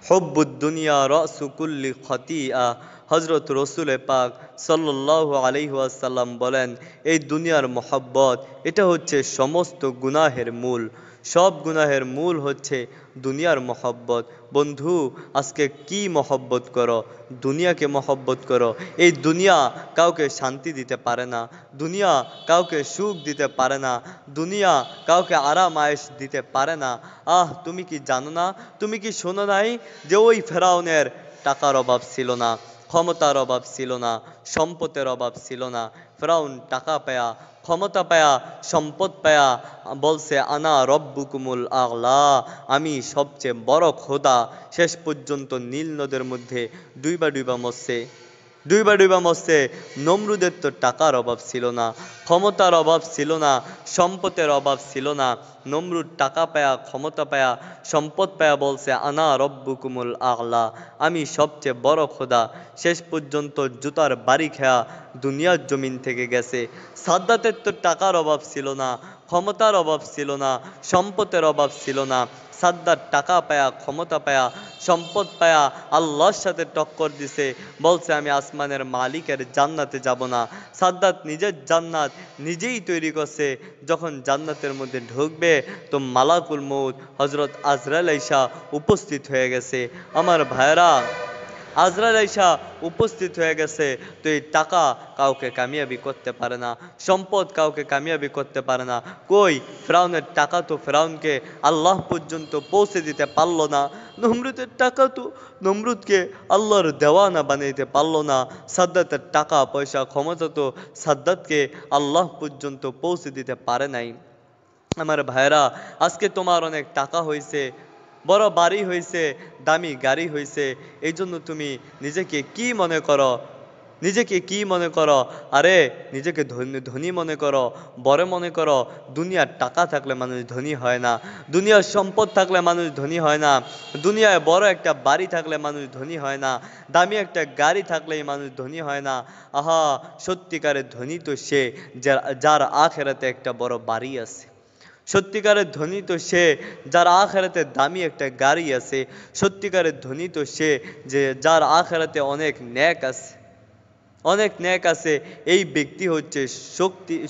হুব্বুদ দুনিয়া রাসু কুল্লি খতিয়া। হজরত রসুল পাক সাল্লাল্লাহু আলাইহি ওয়াসাল্লাম বলেন, এই দুনিয়ার মহব্বত এটা হচ্ছে সমস্ত গুনাহের মূল। সব গুনাহের মূল হচ্ছে দুনিয়ার মহব্বত। বন্ধু, আজকে কি মহব্বত করো? দুনিয়াকে মহব্বত করো। এই দুনিয়া কাউকে শান্তি দিতে পারে না, দুনিয়া কাউকে সুখ দিতে পারে না, দুনিয়া কাউকে আরাম আয়েশ দিতে পারে না। তুমি কি জানো না, তুমি কি শোনো নাই যে ওই ফেরাউনের টাকার অভাব ছিল না, ক্ষমতার অভাব ছিল না, সম্পদের অভাব ছিল না। ফেরাউন টাকা পায়া, ক্ষমতা পায়া, সম্পদ পায়া বলছে আনা রব্বুকুমুল আ'লা, আমি সবচেয়ে বড় খোদা। শেষ পর্যন্ত নীল নদের মধ্যে ডুইবা ডুইবা মরছে, ডুইবা ডুইবা মরছে। নমরুদের তো টাকার অভাব ছিল না, ক্ষমতার অভাব ছিল না, সম্পদের অভাব ছিল না। নমরুদ টাকা পায়া, ক্ষমতা পায়া, সম্পদ পায়া বলছে আনা রব্বুকুমুল আ'লা, আমি সবচেয়ে বড় খোদা। শেষ পর্যন্ত জুতার বাড়ি খেয়া দুনিয়ার জমিন থেকে গেছে। সাদ্দাতের তো টাকার অভাব ছিল না, ক্ষমতার অভাব ছিল না, সম্পদের অভাব ছিল না। সাদ্দাত টাকা পায়া, ক্ষমতা পায়া, সম্পদ পায়া আল্লাহর সাথে টক্কর দিছে, বলছে আমি আসমানের মালিকের জান্নাতে যাব না। সাদ্দাত নিজের জান্নাত নিজেই তৈরি করছে। যখন জান্নাতের মধ্যে ঢুকবে তো মালাকুল মউত হজরত আজরাইল আইসা উপস্থিত হয়ে গেছে। আমার ভাইরা, আজরাইল আইসা উপস্থিত হয়ে গেছে। তো এই টাকা কাউকে কামিয়াবি করতে পারে না, সম্পদ কাউকে কামিয়াবি করতে পারে না। কই, ফেরাউনের টাকা তো ফেরাউনকে আল্লাহ পর্যন্ত পৌঁছে দিতে পারলো না। নমরুদের টাকা তো নমরুদকে আল্লাহর দেওয়ানা বানাইতে পারলো না। সাদ্দাতের টাকা পয়সা ক্ষমতা তো সাদ্দাতকে আল্লাহ পর্যন্ত পৌঁছে দিতে পারে নাই। আমার ভাইরা, আজকে তোমার অনেক টাকা হয়েছে, বড় বাড়ি হয়েছে, দামি গাড়ি হয়েছে, এই জন্য তুমি নিজেকে কি মনে করো? নিজেকে কি মনে করো? আরে নিজেকে ধনী ধনী মনে করো, বড় মনে করো। দুনিয়ার টাকা থাকলে মানুষ ধনী হয় না, দুনিয়ার সম্পদ থাকলে মানুষ ধনী হয় না, দুনিয়ায় বড় একটা বাড়ি থাকলে মানুষ ধনী হয় না, দামি একটা গাড়ি থাকলেই মানুষ ধনী হয় না। আহা, সত্যিকারের ধনী তো সে যার আখেরাতে একটা বড় বাড়ি আছে। সত্যিকারের ধনী তো সে যার আখেরাতে দামি একটা গাড়ি আছে। সত্যিকারের ধনী তো সে যে যার আখেরাতে অনেক ন্যাক আছে, অনেক ন্যাক আছে। এই ব্যক্তি হচ্ছে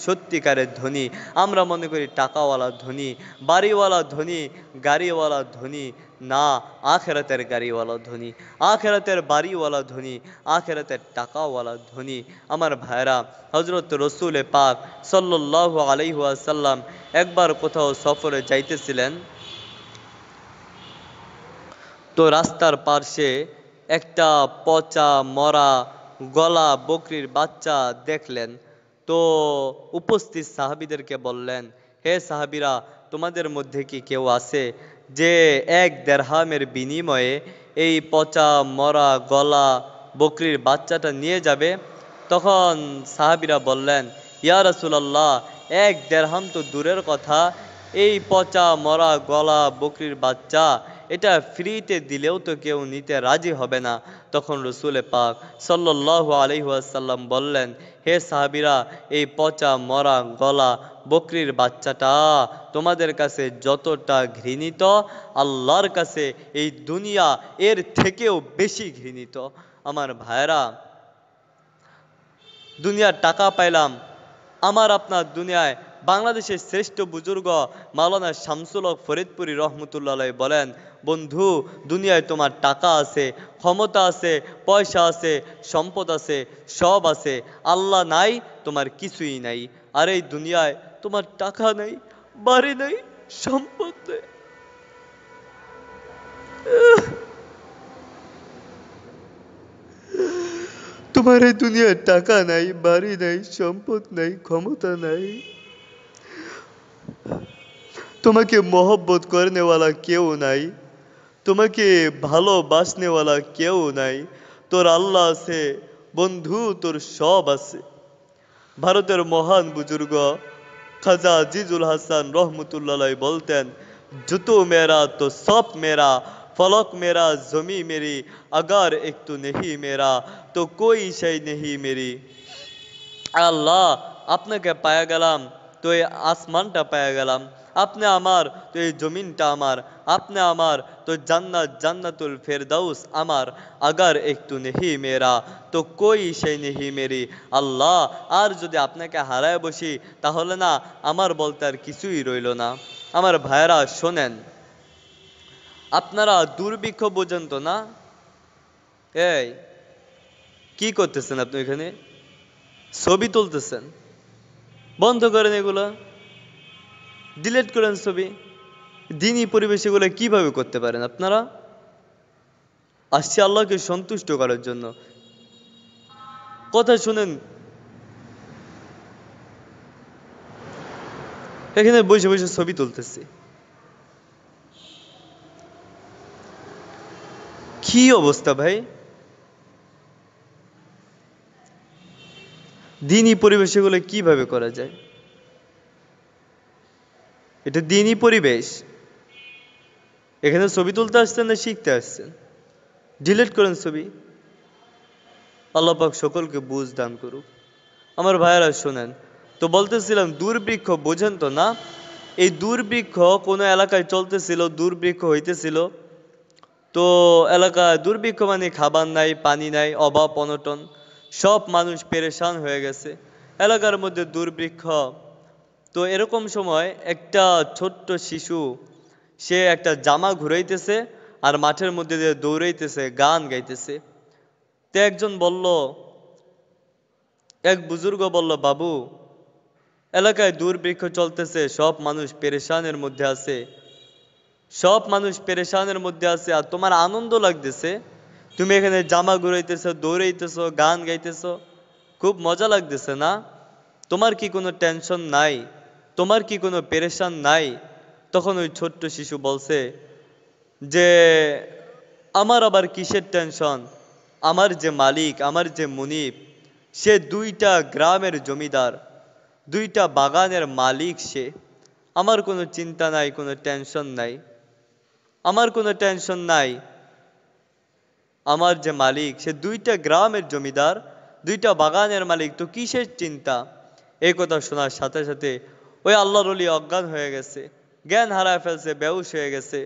সত্যিকারের ধনী। আমরা মনে করি টাকাওয়ালা ধনী, বাড়িওয়ালা ধনী, গাড়িওয়ালা ধনী। না, আখেরাতের গাড়িওয়ালা ধনী, আখেরাতের বাড়িওয়ালা ধনী, আখেরাতের টাকাওয়ালা ধনী। আমার ভাইরা, হজরত রসুল পাক সাল্লাল্লাহু আলাইহি ওয়াসাল্লাম একবার কোথাও সফরে যাইতেছিলেন। তো রাস্তার পাশে একটা পচা মরা গলা বকরির বাচ্চা দেখলেন। তো উপস্থিত সাহাবীদেরকে বললেন, হে সাহাবীরা, তোমাদের মধ্যে কি কেউ আছে যে 1 দিরহামের বিনিময়ে এই পচা মরা গলা বকরির বাচ্চাটা নিয়ে যাবে? তখন সাহাবীরা বললেন, ইয়া রাসূলুল্লাহ, 1 দিরহাম তো দূরের কথা, এই পচা মরা গলা বকরির বাচ্চা এটা ফ্রিতে দিলেও তো কেউ নিতে রাজি হবে না। তখন রসুল পাক সাল্লাল্লাহু আলাইহি ওয়াসাল্লাম বললেন, হে সাহাবীরা, এই পচা মরা গলা বকরির বাচ্চাটা তোমাদের কাছে যতটা ঘৃণিত, আল্লাহর কাছে এই দুনিয়া এর থেকেও বেশি ঘৃণিত। আমার ভাইরা, দুনিয়ার টাকা পাইলাম। আমার আপনার দুনিয়ায় বাংলাদেশের শ্রেষ্ঠ বুজুর্গ মাওলানা শামসুল হক ফরিদপুরি রহমতুল্লাহ বলেন, বন্ধু, দুনিয়ায় তোমার টাকা আছে, ক্ষমতা আছে, পয়সা আছে, সম্পদ আছে, সব আছে, আল্লাহ নাই, তোমার কিছুই নাই। আর এই দুনিয়ায় তোমার টাকা নাই, বাড়ি নাই, সম্পদ নেই, তোমার এই দুনিয়ার টাকা নাই, বাড়ি নাই, সম্পদ নাই, ক্ষমতা নাই, তোমাকে মহব্বত করনেওয়ালা কেউ নাই, তোমাকে ভালোবাসনেওয়ালা কেউ নাই। তোর আল্লাহ আছে বন্ধু, তোর সব আছে। ভারতের মহান বুজুর্গ খাজা আজিজুল হাসান রহমতুল্লাহ বলতেন, জুতো মেরা তো সব মেরা, ফলক মেরা, জমি মেরি, अगर एक तू नहीं मेरा तो कोई शय नहीं मेरी। আল্লাহ, আপনাকে পায়া গেলাম তো এই আসমানটা পায়া গেলাম, আপনি আমার তো এই জমিনটা আমার, আপনি আমার তো तो जन्नत जन्नतुल फिरदौस আমার अगर একটু नहीं मेरा तो कोई शे नहीं मेरी আল্লাহ আর যদি আপনাকে হারায় বসি তাহলে না আমার বলতে আর কিছুই রইল না আমার ভাইরা শুনেন আপনারা দুর্ভিক্ষ বোঝেন তো না এই কি করতেছেন আপনি এখানে ছবি তুলতেছেন বন্ধ করেন এগুলো ডিলিট করেন ছবি দিনী পরিবেশ এগুলো কিভাবে করতে পারেন আপনারা আসছে আল্লাহকে সন্তুষ্ট করার জন্য কথা শুনেন এখানে বসে বসে ছবি তুলতেছি কি অবস্থা ভাই দিনী পরিবেশ এগুলো কিভাবে করা যায় এটা দিনী পরিবেশ এখানে ছবি তুলতে আসছেন না শিখতে আসছেন ডিলিট করেন ছবি আল্লাহ পাক সকলকে বুঝ দান করুক আমার ভাইয়েরা শুনেন তো বলতেছিলাম দুর্ভিক্ষ বোঝেন তো না এই দুর্ভিক্ষ কোনো এলাকায় চলতেছিল দুর্ভিক্ষ হইতেছিল তো এলাকায় দুর্ভিক্ষ মানে খাবার নাই পানি নাই অভাব অনটন সব মানুষ পেরেশান হয়ে গেছে এলাকার মধ্যে দুর্ভিক্ষ তো এরকম সময় একটা ছোট্ট শিশু সে একটা জামা ঘুরাইতেছে আর মাঠের মধ্যে দিয়ে দৌড়াইতেছে গান গাইতেছে তো একজন বলল এক বুজুর্গ বলল বাবু এলাকায় দুর্ভিক্ষ চলতেছে সব মানুষ পেরেশানের মধ্যে আছে সব মানুষ পেরেশানের মধ্যে আছে আর তোমার আনন্দ লাগতেছে তুমি এখানে জামা ঘুরাইতেছো দৌড়াইতেছো গান গাইতেছো খুব মজা লাগতেছে না তোমার কি কোনো টেনশন নাই তোমার কি কোনো পেরেশান নাই তখন ওই ছোট্ট শিশু বলছে যে আমার আবার কিসের টেনশন আমার যে মালিক আমার যে মুনিব সে দুইটা গ্রামের জমিদার দুইটা বাগানের মালিক সে আমার কোনো চিন্তা নাই কোনো টেনশন নাই আমার কোনো টেনশন নাই আমার যে মালিক সে দুইটা গ্রামের জমিদার দুইটা বাগানের মালিক তো কিসের চিন্তা এই কথা শোনার সাথে সাথে ওই আল্লাহর ওলি অজ্ঞান হয়ে গেছে জ্ঞান হারায় ফেলছে বেহুশ হয়ে গেছে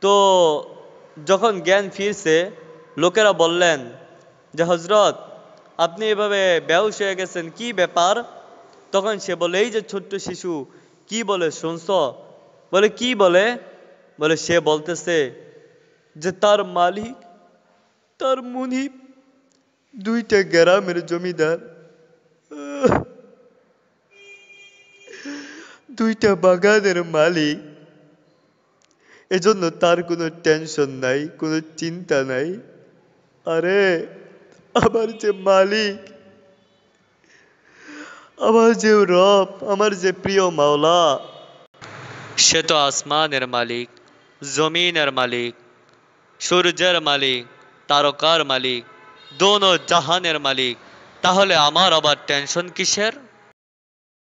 তো যখন জ্ঞান ফিরছে লোকেরা বললেন যে হযরত আপনি এভাবে বেহুশ হয়ে গেছেন কি ব্যাপার তখন সে বলে এই যে ছোট্ট শিশু কি বলে শুনছো বলে কি বলে বলে সে বলতেছে যে তার মালিক তার মুনিব দুইটা গ্রামের জমিদার দুইটা বাগানের মালিক এজন্য তার কোনো টেনশন নাই কোনো চিন্তা নাই আরে আমার যে মালিক আমার যে রব আমার যে প্রিয় মাওলা সে তো আসমানের মালিক জমিনের মালিক সূর্যের মালিক তারকার মালিক দোনো জাহানের মালিক তাহলে আমার আবার টেনশন কিসের